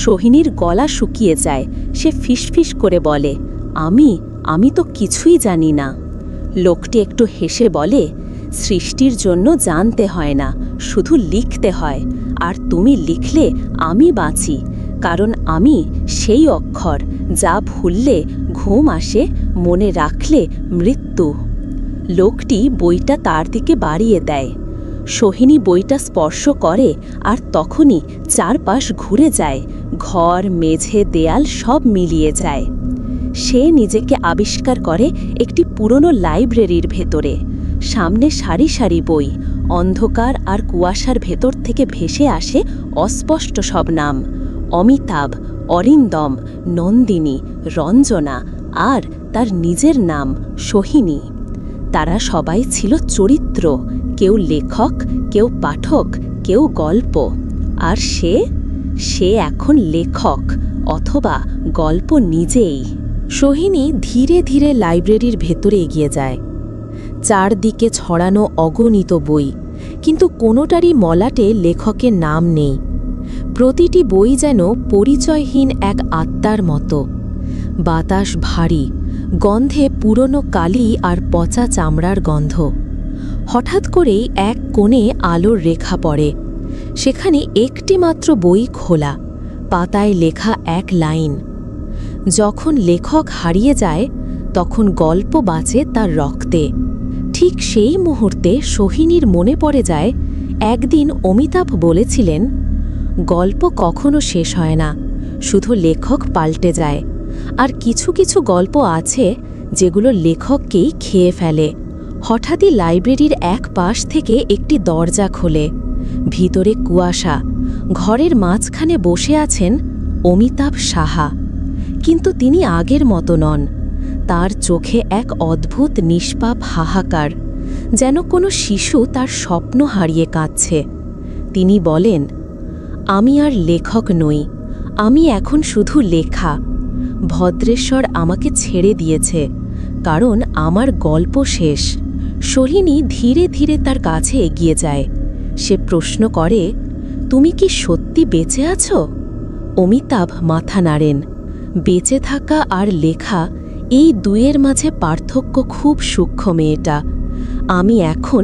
A: সোহিনীর গলা শুকিয়ে যায়, সে ফিসফিস করে বলে, আমি তো কিছুই জানি না। লোকটি একটু হেসে বলে, সৃষ্টির জন্য জানতে হয় না, শুধু লিখতে হয়। আর তুমি লিখলে আমি বাঁচি, কারণ আমি সেই অক্ষর যা ভুললে ঘুম আসে, মনে রাখলে মৃত্যু। লোকটি বইটা তার দিকে বাড়িয়ে দেয়। সোহিনী বইটা স্পর্শ করে, আর তখনই চারপাশ ঘুরে যায়, ঘর, মেঝে, দেয়াল সব মিলিয়ে যায়। সে নিজেকে আবিষ্কার করে একটি পুরনো লাইব্রেরির ভেতরে। সামনে সারি সারি বই, অন্ধকার আর কুয়াশার ভেতর থেকে ভেসে আসে অস্পষ্ট সব নাম, অমিতাভ, অরিন্দম, নন্দিনী, রঞ্জনা, আর তার নিজের নাম সোহিনী। তারা সবাই ছিল চরিত্র, কেউ লেখক, কেউ পাঠক, কেউ গল্প। আর সে এখন লেখক, অথবা গল্প নিজেই। সোহিনী ধীরে ধীরে লাইব্রেরির ভেতরে এগিয়ে যায়। চারদিকে ছড়ানো অগণিত বই, কিন্তু কোনোটারই মলাটে লেখকের নাম নেই। প্রতিটি বই যেন পরিচয়হীন এক আত্মার মতো। বাতাস ভারী, গন্ধে পুরনো কালি আর পচা চামড়ার গন্ধ। হঠাৎ করেই এক কোণে আলোর রেখা পড়ে। সেখানে একটি মাত্র বই খোলা, পাতায় লেখা এক লাইন, যখন লেখক হারিয়ে যায় তখন গল্প বাঁচে তার রক্তে। ঠিক সেই মুহূর্তে সোহিনীর মনে পড়ে যায়, একদিন অমিতাভ বলেছিলেন, গল্প কখনো শেষ হয় না, শুধু লেখক পাল্টে যায়। আর কিছু কিছু গল্প আছে যেগুলো লেখককেই খেয়ে ফেলে। হঠাৎই লাইব্রেরির এক পাশ থেকে একটি দরজা খোলে। ভিতরে কুয়াশা, ঘরের মাঝখানে বসে আছেন অমিতাভ সাহা। কিন্তু তিনি আগের মতো নন। তার চোখে এক অদ্ভুত নিষ্পাপ হাহাকার, যেন কোনো শিশু তার স্বপ্ন হারিয়ে কাঁদছে। তিনি বলেন, আমি আর লেখক নই, আমি এখন শুধু লেখা। ভদ্রেশ্বর আমাকে ছেড়ে দিয়েছে, কারণ আমার গল্প শেষ। সোহিনী ধীরে ধীরে তার কাছে এগিয়ে যায়। সে প্রশ্ন করে, তুমি কি সত্যি বেঁচে আছো? অমিতাভ মাথা নাড়েন। বেঁচে থাকা আর লেখা, এই দুয়ের মাঝে পার্থক্য খুব সূক্ষ্ম মেয়েটা। আমি এখন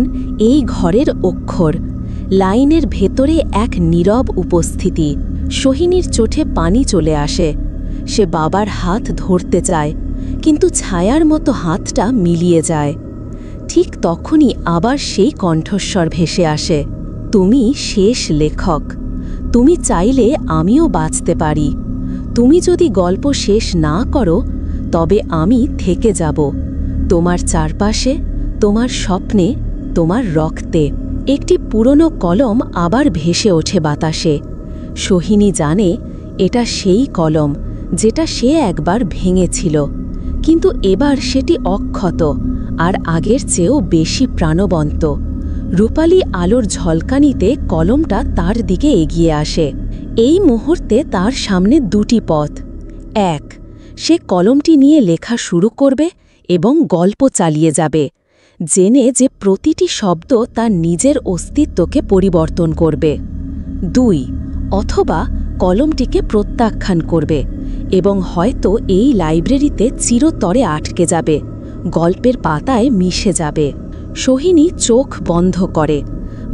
A: এই ঘরের অক্ষর, লাইনের ভেতরে এক নীরব উপস্থিতি। সোহিনীর চোখে পানি চলে আসে। সে বাবার হাত ধরতে চায়, কিন্তু ছায়ার মতো হাতটা মিলিয়ে যায়। ঠিক তখনই আবার সেই কণ্ঠস্বর ভেসে আসে, তুমি শেষ লেখক। তুমি চাইলে আমিও বাঁচতে পারি। তুমি যদি গল্প শেষ না করো, তবে আমি থেকে যাব, তোমার চারপাশে, তোমার স্বপ্নে, তোমার রক্তে। একটি পুরনো কলম আবার ভেসে ওঠে বাতাসে। সোহিনী জানে এটা সেই কলম যেটা সে একবার ভেঙেছিল, কিন্তু এবার সেটি অক্ষত,
B: আর আগের চেয়েও বেশি প্রাণবন্ত। রূপালী আলোর ঝলকানিতে কলমটা তার দিকে এগিয়ে আসে। এই মুহূর্তে তার সামনে দুটি পথ। এক, সে কলমটি নিয়ে লেখা শুরু করবে এবং গল্প চালিয়ে যাবে, জেনে যে প্রতিটি শব্দ তার নিজের অস্তিত্বকে পরিবর্তন করবে। 2, অথবা কলমটিকে প্রত্যাখ্যান করবে এবং হয়তো এই লাইব্রেরিতে চিরতরে আটকে যাবে, গল্পের পাতায় মিশে যাবে। সোহিনী চোখ বন্ধ করে।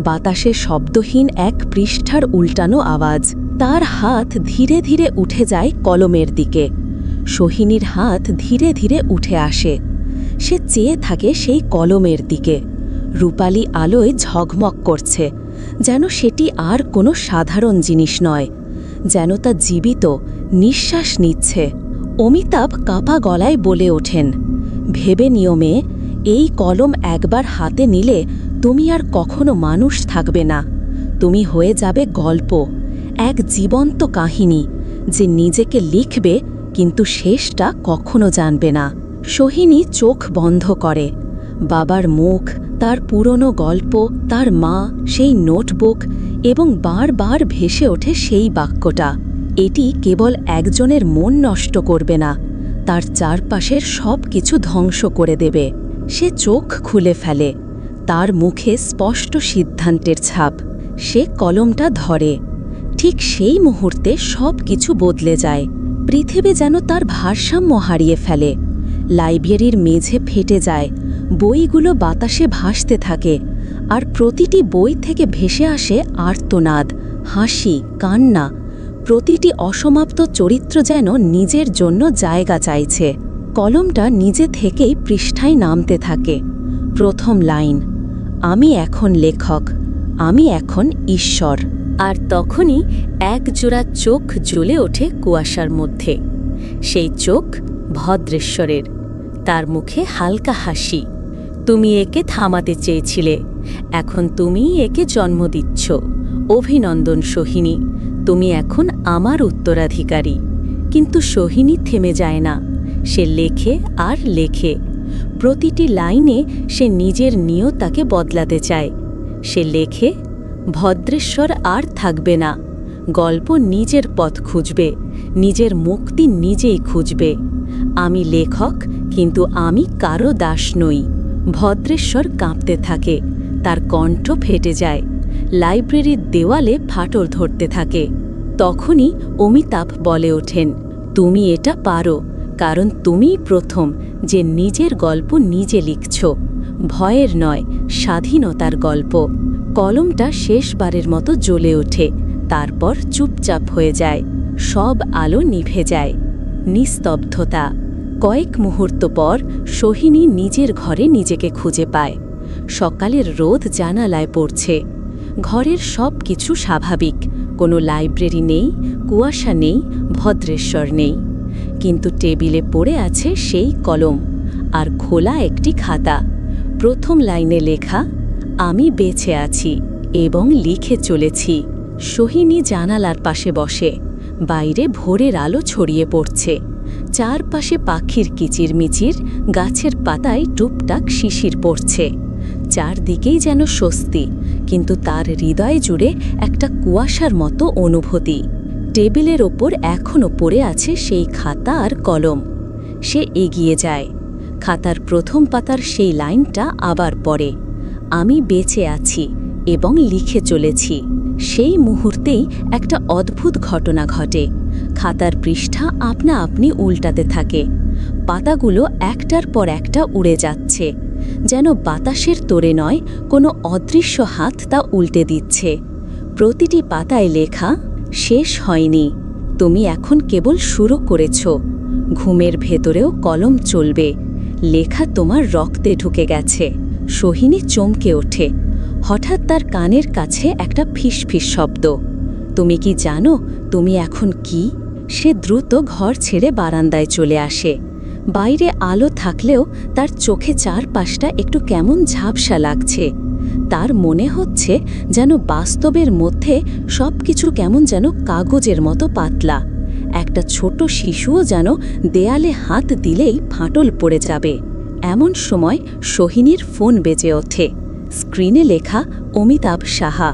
B: বাতাসে শব্দহীন এক পৃষ্ঠার উল্টানো আওয়াজ। তার হাত ধীরে ধীরে উঠে যায় কলমের দিকে। সোহিনীর হাত ধীরে ধীরে উঠে আসে। সে চেয়ে থাকে সেই কলমের দিকে। রূপালী আলোয় ঝকমক করছে, যেন সেটি আর কোনো সাধারণ জিনিস নয়, যেন তা জীবিত, নিঃশ্বাস নিচ্ছে। অমিতাভ কাঁপা গলায় বলে ওঠেন, ভেবে নিও মেয়ে, এই কলম একবার হাতে নিলে তুমি আর কখনো মানুষ থাকবে না। তুমি হয়ে যাবে গল্প, এক জীবন্ত কাহিনী যে নিজেকে লিখবে কিন্তু শেষটা কখনো জানবে না। সোহিনী চোখ বন্ধ করে। বাবার মুখ, তার পুরনো গল্প, তার মা, সেই নোটবুক এবং বারবার ভেসে ওঠে সেই বাক্যটা, এটি কেবল একজনের মন নষ্ট করবে না, তার চারপাশের সব কিছু ধ্বংস করে দেবে। সে চোখ খুলে ফেলে। তার মুখে স্পষ্ট সিদ্ধান্তের ছাপ। সে কলমটা ধরে। ঠিক সেই মুহূর্তে সব কিছু বদলে যায়। পৃথিবী যেন তার ভারসাম্য হারিয়ে ফেলে। লাইব্রেরির মেঝে ফেটে যায়, বইগুলো বাতাসে ভাসতে থাকে, আর প্রতিটি বই থেকে ভেসে আসে আর্তনাদ, হাসি, কান্না। প্রতিটি অসমাপ্ত চরিত্র যেন নিজের জন্য জায়গা চাইছে। কলমটা নিজে থেকেই পৃষ্ঠায় নামতে থাকে। প্রথম লাইন, আমি এখন লেখক, আমি এখন ঈশ্বর।
A: আর তখনই একজোড়া চোখ জ্বলে ওঠে কুয়াশার মধ্যে। সেই চোখ ভদ্রেশ্বরের। তার মুখে হালকা হাসি। তুমি একে থামাতে চেয়েছিলে, এখন তুমিই একে জন্ম দিচ্ছ। অভিনন্দন সোহিনী, তুমি এখন আমার উত্তরাধিকারী। কিন্তু সোহিনী থেমে যায় না। সে লেখে আর লেখে। প্রতিটি লাইনে সে নিজের নিয়তাকে বদলাতে চায়। সে লেখে, ভদ্রেশ্বর আর থাকবে না। গল্প নিজের পথ খুঁজবে, নিজের মুক্তি নিজেই খুঁজবে। আমি লেখক, কিন্তু আমি কারো দাস নই। ভদ্রেশ্বর কাঁপতে থাকে। তার কণ্ঠ ফেটে যায়। লাইব্রেরির দেওয়ালে ফাটল ধরতে থাকে। তখনই অমিতাভ বলে ওঠেন, তুমি এটা পারো, কারণ তুমিই প্রথম যে নিজের গল্প নিজে লিখছ। ভয়ের নয়, স্বাধীনতার গল্প। কলমটা শেষবারের মতো জ্বলে ওঠে, তারপর চুপচাপ হয়ে যায়। সব আলো নিভে যায়। নিস্তব্ধতা। কয়েক মুহূর্ত পর সোহিনী নিজের ঘরে নিজেকে খুঁজে পায়। সকালের রোদ জানালায় পড়ছে। ঘরের সব কিছু স্বাভাবিক। কোনো লাইব্রেরি নেই, কুয়াশা নেই, ভদ্রেশ্বর নেই। কিন্তু টেবিলে পড়ে আছে সেই কলম, আর খোলা একটি খাতা। প্রথম লাইনে লেখা, আমি বেঁচে আছি এবং লিখে চলেছি। সোহিনী জানালার পাশে বসে। বাইরে ভোরের আলো ছড়িয়ে পড়ছে। চারপাশে পাখির কিচিরমিচির, গাছের পাতায় টুকটাক শিশির পড়ছে। চারদিকেই যেন স্বস্তি, কিন্তু তার হৃদয় জুড়ে একটা কুয়াশার মতো অনুভূতি। টেবিলের ওপর এখনও পড়ে আছে সেই খাতা আর কলম। সে এগিয়ে যায়। খাতার প্রথম পাতার সেই লাইনটা আবার পড়ে, আমি বেঁচে আছি এবং লিখে চলেছি। সেই মুহূর্তেই একটা অদ্ভুত ঘটনা ঘটে। খাতার পৃষ্ঠা আপনা আপনি উল্টাতে থাকে। পাতাগুলো একটার পর একটা উড়ে যাচ্ছে, যেন বাতাসের তোড়ে নয়, কোনো অদৃশ্য হাত তা উল্টে দিচ্ছে। প্রতিটি পাতায় লেখা, শেষ হয়নি, তুমি এখন কেবল শুরু করেছ। ঘুমের ভেতরেও কলম চলবে। লেখা তোমার রক্তে ঢুকে গেছে। সোহিনী চমকে ওঠে। হঠাৎ তার কানের কাছে একটা ফিসফিস শব্দ। তুমি কি জানো তুমি এখন কি? সে দ্রুত ঘর ছেড়ে বারান্দায় চলে আসে। বাইরে আলো থাকলেও তার চোখে চারপাশটা একটু কেমন ঝাপসা লাগছে। তার মনে হচ্ছে যেন বাস্তবের মধ্যে সবকিছু কেমন যেন কাগজের মতো পাতলা। একটা ছোট শিশুও যেন দেয়ালে হাত দিলেই ফাটল পড়ে যাবে।
B: এমন সময় সোহিনীর ফোন বেজে ওঠে। স্ক্রিনে লেখা অমিতাভ সাহা।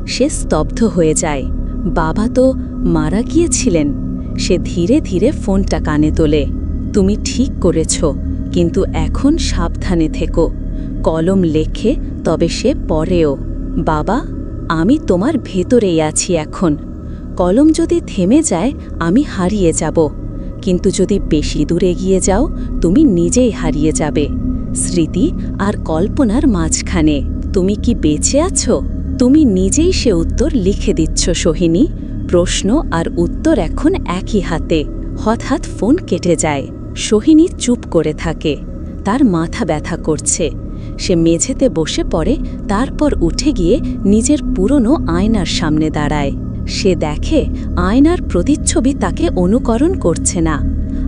B: সে স্তব্ধ হয়ে যায়। বাবা তো মারা গিয়েছিলেন। সে ধীরে ধীরে ফোনটা কানে তোলে। তুমি ঠিক করেছ, কিন্তু এখন সাবধানে থেকো। কলম লেখে, তবে সে পড়েও। বাবা, আমি তোমার ভেতরেই আছি এখন। কলম যদি থেমে যায় আমি হারিয়ে যাব, কিন্তু যদি বেশি দূর এগিয়ে যাও তুমি নিজেই হারিয়ে যাবে। স্মৃতি আর কল্পনার মাঝখানে তুমি কি বেঁচে আছো? তুমি নিজেই সে উত্তর লিখে দিচ্ছ সোহিনী। প্রশ্ন আর উত্তর এখন একই হাতে। হঠাৎ ফোন কেটে যায়। সোহিনী চুপ করে থাকে। তার মাথা ব্যথা করছে। সে মেঝেতে বসে পড়ে, তারপর উঠে গিয়ে নিজের পুরনো আয়নার সামনে দাঁড়ায়। সে দেখে আয়নার প্রতিচ্ছবি তাকে অনুকরণ করছে না।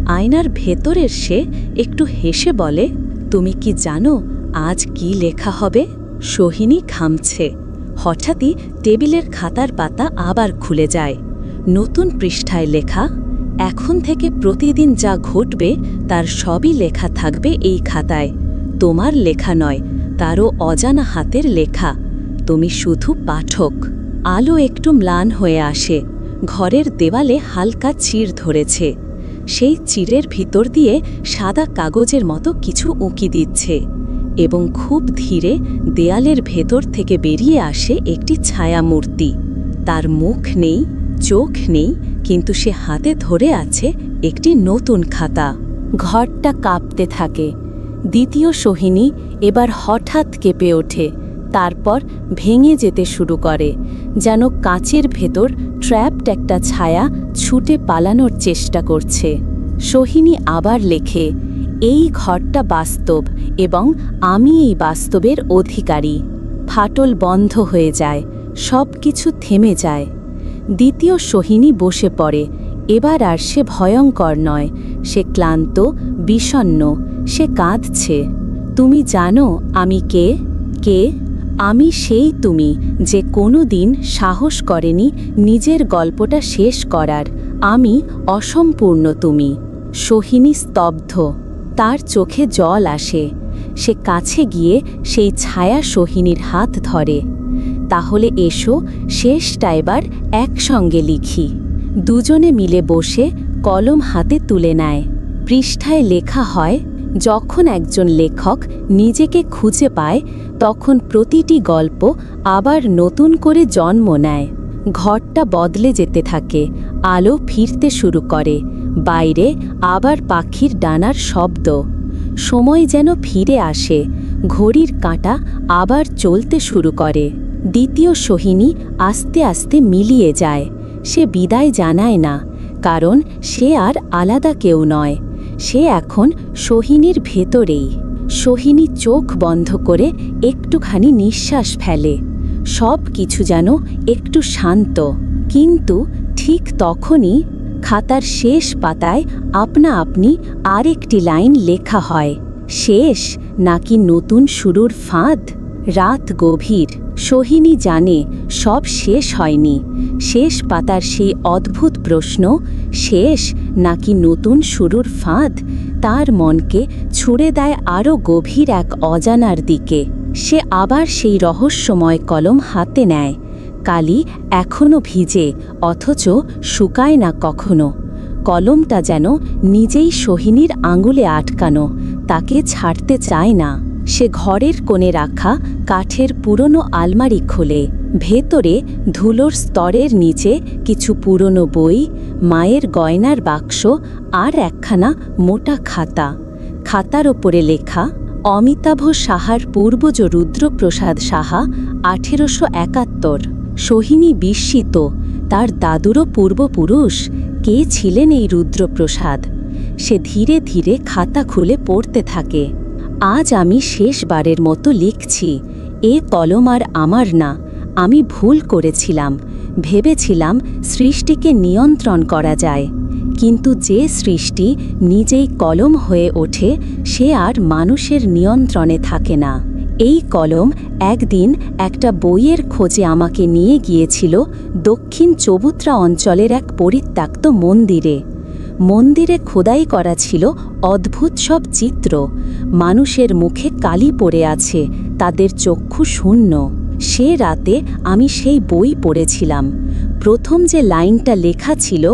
B: আয়নার ভেতরের সে একটু হেসে বলে, তুমি কি জানো আজ কি লেখা হবে? সোহিনী ঘামছে। হঠাৎই টেবিলের খাতার পাতা আবার খুলে যায়। নতুন পৃষ্ঠায় লেখা, এখন থেকে প্রতিদিন যা ঘটবে তার সবই লেখা থাকবে এই খাতায়। তোমার লেখা নয়, তারও অজানা হাতের লেখা। তুমি শুধু পাঠক। আলো একটু ম্লান হয়ে আসে। ঘরের দেওয়ালে হালকা চির ধরেছে। সেই চিরের ভিতর দিয়ে সাদা কাগজের মতো কিছু উঁকি দিচ্ছে, এবং খুব ধীরে দেয়ালের ভেতর থেকে বেরিয়ে আসে একটি ছায়ামূর্তি। তার মুখ নেই, চোখ নেই, কিন্তু সে হাতে ধরে আছে একটি নতুন খাতা।
A: ঘরটা কাঁপতে থাকে। দ্বিতীয় সোহিনী এবার হঠাৎ কেঁপে ওঠে, তারপর ভেঙে যেতে শুরু করে, যেন কাঁচের ভেতর ট্র্যাপড একটা ছায়া ছুটে পালানোর চেষ্টা করছে। সোহিনী আবার লেখে, এই ঘরটা বাস্তব এবং আমি এই বাস্তবের অধিকারী। ফাটল বন্ধ হয়ে যায়, সব কিছু থেমে যায়। দ্বিতীয় সোহিনী বসে পড়ে। এবার আর সে ভয়ঙ্কর নয়, সে ক্লান্ত, বিষণ্ণ, সে কাঁদছে। তুমি জানো আমি কে? কে? আমি সেই তুমি যে কোনো দিন সাহস করেনি নিজের গল্পটা শেষ করার। আমি অসম্পূর্ণ তুমি। সোহিনী স্তব্ধ। তার চোখে জল আসে। সে কাছে গিয়ে সেই ছায়া সোহিনীর হাত ধরে। তাহলে এসো, শেষটা এবার একসঙ্গে লিখি। দুজনে মিলে বসে কলম হাতে তুলে নেয়। পৃষ্ঠায় লেখা হয়, যখন একজন লেখক নিজেকে খুঁজে পায় তখন প্রতিটি গল্প আবার নতুন করে জন্ম নেয়। ঘরটা বদলে যেতে থাকে। আলো ফিরতে শুরু করে। বাইরে আবার পাখির ডানার শব্দ। সময় যেন ফিরে আসে। ঘড়ির কাঁটা আবার চলতে শুরু করে। দ্বিতীয় সোহিনী আস্তে আস্তে মিলিয়ে যায়। সে বিদায় জানায় না, কারণ সে আর আলাদা কেউ নয়। সে এখন সোহিনীর ভেতরেই। সোহিনী চোখ বন্ধ করে একটুখানি নিঃশ্বাস ফেলে। সব কিছু যেন একটু শান্ত। কিন্তু ঠিক তখনই খাতার শেষ পাতায় আপনা আপনি আরেকটি লাইন লেখা হয়। শেষ নাকি নতুন শুরুর ফাঁদ? রাত গভীর। সোহিনী জানে সব শেষ হয়নি। শেষ পাতার সেই অদ্ভুত প্রশ্ন, শেষ নাকি নতুন শুরুর ফাঁদ, তার মনকে ছুঁড়ে দেয় আরও গভীর এক অজানার দিকে। সে আবার সেই রহস্যময় কলম হাতে নেয়। কালি এখনও ভিজে, অথচ শুকায় না কখনো। কলমটা যেন নিজেই সোহিনীর আঙুলে আটকানো, তাকে ছাড়তে চায় না। সে ঘরের কোণে রাখা কাঠের পুরনো আলমারি খোলে। ভেতরে ধুলোর স্তরের নিচে কিছু পুরনো বই, মায়ের গয়নার বাক্স আর একখানা মোটা খাতা। খাতার ওপরে লেখা, অমিতাভ সাহার পূর্বজ রুদ্রপ্রসাদ সাহা, 1871। সোহিনী বিস্মিত। তার দাদুরও পূর্বপুরুষ। কে ছিলেন এই রুদ্রপ্রসাদ? সে ধীরে ধীরে খাতা খুলে পড়তে থাকে। আজ আমি শেষবারের মতো লিখছি। এ কলম আর আমার না। আমি ভুল করেছিলাম। ভেবেছিলাম সৃষ্টিকে নিয়ন্ত্রণ করা যায়, কিন্তু যে সৃষ্টি নিজেই কলম হয়ে ওঠে সে আর মানুষের নিয়ন্ত্রণে থাকে না। এই কলম একদিন একটা বইয়ের খোঁজে আমাকে নিয়ে গিয়েছিল দক্ষিণ চবুতরা অঞ্চলের এক পরিত্যক্ত মন্দিরে। মন্দিরে খোদাই করা ছিল অদ্ভুত সব চিত্র।
B: মানুষের মুখে কালি পড়ে আছে, তাদের চক্ষু শূন্য। সে রাতে আমি সেই বই পড়েছিলাম। প্রথম যে লাইনটা লেখা ছিল,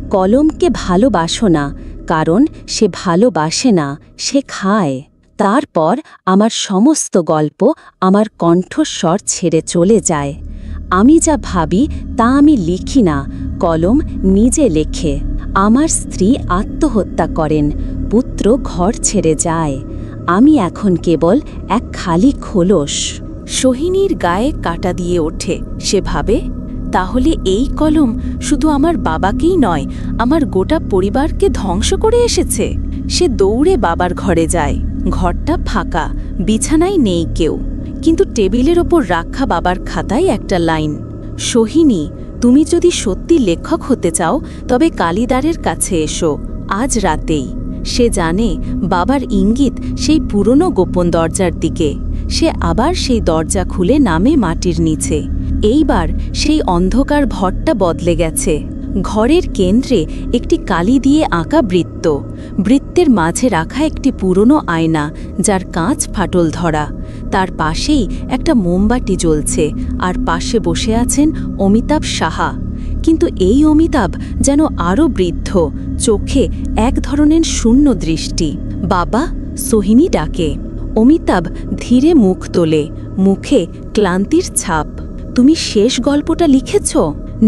B: কলমকে ভালোবাসো না, কারণ সে ভালোবাসে না, সে খায়। তারপর আমার সমস্ত গল্প আমার কণ্ঠস্বর ছেড়ে চলে যায়। আমি যা ভাবি তা আমি লিখি না, কলম নিজে লেখে। আমার স্ত্রী আত্মহত্যা করেন, পুত্র ঘর ছেড়ে যায়। আমি এখন কেবল এক খালি খোলস।
A: সোহিনীর গায়ে কাঁটা দিয়ে ওঠে। সে ভাবে, তাহলে এই কলম শুধু আমার বাবাকেই নয়, আমার গোটা পরিবারকে ধ্বংস করে এসেছে। সে দৌড়ে বাবার ঘরে যায়। ঘরটা ফাঁকা, বিছানায় নেই কেউ, কিন্তু টেবিলের ওপর রাখা বাবার খাতায় একটা লাইন, সোহিনী, তুমি যদি সত্যি লেখক হতে চাও তবে কালিদারের কাছে এসো, আজ রাতেই। সে জানে বাবার ইঙ্গিত সেই পুরনো গোপন দরজার দিকে। সে আবার সেই দরজা খুলে নামে মাটির নিচে। এইবার সেই অন্ধকার ভরটা বদলে গেছে। ঘরের কেন্দ্রে একটি কালি দিয়ে আঁকা বৃত্ত, বৃত্তের মাঝে রাখা একটি পুরনো আয়না যার কাঁচ ফাটল ধরা। তার পাশেই একটা মোমবাতি জ্বলছে, আর পাশে বসে আছেন অমিতাভ সাহা। কিন্তু এই অমিতাভ যেন আরও বৃদ্ধ, চোখে এক ধরনের শূন্য দৃষ্টি। বাবা, সোহিনী ডাকে। অমিতাভ ধীরে মুখ তোলে, মুখে ক্লান্তির ছাপ। তুমি শেষ গল্পটা লিখেছ?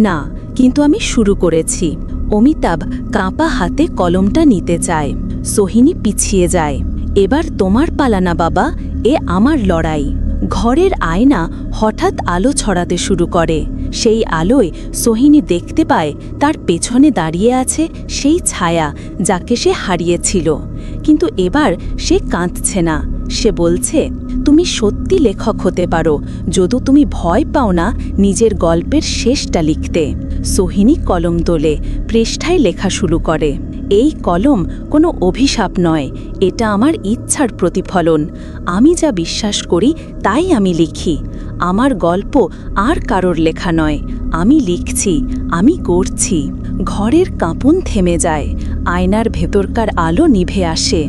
A: না, কিন্তু আমি শুরু করেছি। অমিতাভ কাঁপা হাতে কলমটা নিতে চায়। সোহিনী পিছিয়ে যায়। এবার তোমার পালা না বাবা, এ আমার লড়াই। ঘরের আয়না হঠাৎ আলো ছড়াতে শুরু করে। সেই আলোয় সোহিনী দেখতে পায় তার পেছনে দাঁড়িয়ে আছে সেই ছায়া যাকে সে হারিয়েছিল। কিন্তু এবার সে কাঁদছে না, সে বলছে, তুমি সত্যি লেখক হতে পারো যদি তুমি ভয় পাও না নিজের গল্পের শেষটা লিখতে। সোহিনী কলম তোলে, পৃষ্ঠায় লেখা শুরু করে। এই কলম কোনো অভিশাপ নয়, এটা আমার ইচ্ছার প্রতিফলন। আমি যা বিশ্বাস করি তাই আমি লিখি। আমার গল্প আর কারোর লেখা নয়, আমি লিখছি, আমি করছি। ঘরের কাঁপন থেমে যায়, আয়নার ভেতরকার আলো নিভে আসে।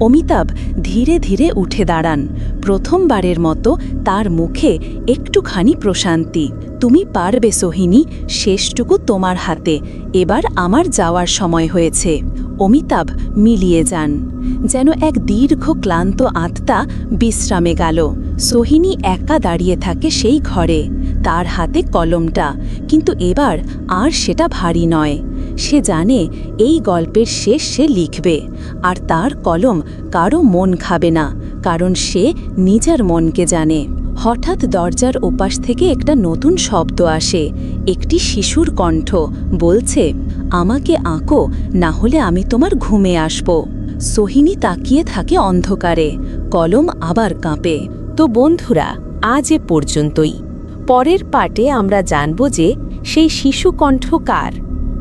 A: অমিতাভ ধীরে ধীরে উঠে দাঁড়ান। প্রথমবারের মতো তার মুখে একটুখানি প্রশান্তি। তুমি পারবে সোহিনী, শেষটুকু তোমার হাতে। এবার আমার যাওয়ার সময় হয়েছে। অমিতাভ মিলিয়ে যান, যেন এক দীর্ঘ ক্লান্ত আত্মা বিশ্রামে গেল। সোহিনী একা দাঁড়িয়ে থাকে সেই ঘরে, তার হাতে কলমটা, কিন্তু এবার আর সেটা ভারী নয়। সে জানে এই গল্পের শেষ সে লিখবে, আর তার কলম কারো মন খাবে না, কারণ সে নিজের মনকে জানে। হঠাৎ দরজার ওপাশ থেকে একটা নতুন শব্দ আসে, একটি শিশুর কণ্ঠ বলছে, আমাকে আঁকো, না হলে আমি তোমার ঘুমে আসব। সোহিনী তাকিয়ে থাকে অন্ধকারে, কলম আবার কাঁপে। তো বন্ধুরা, আজ এ পর্যন্তই। পরের পার্টে আমরা জানব যে সেই শিশু কণ্ঠ কার,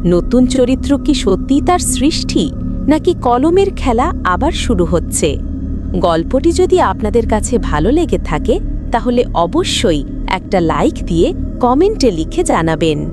A: নতুন চরিত্র কি সত্যি তার সৃষ্টি, নাকি কলমের খেলা আবার শুরু হচ্ছে। গল্পটি যদি আপনাদের কাছে ভালো লেগে থাকে তাহলে অবশ্যই একটা লাইক দিয়ে কমেন্টে লিখে জানাবেন।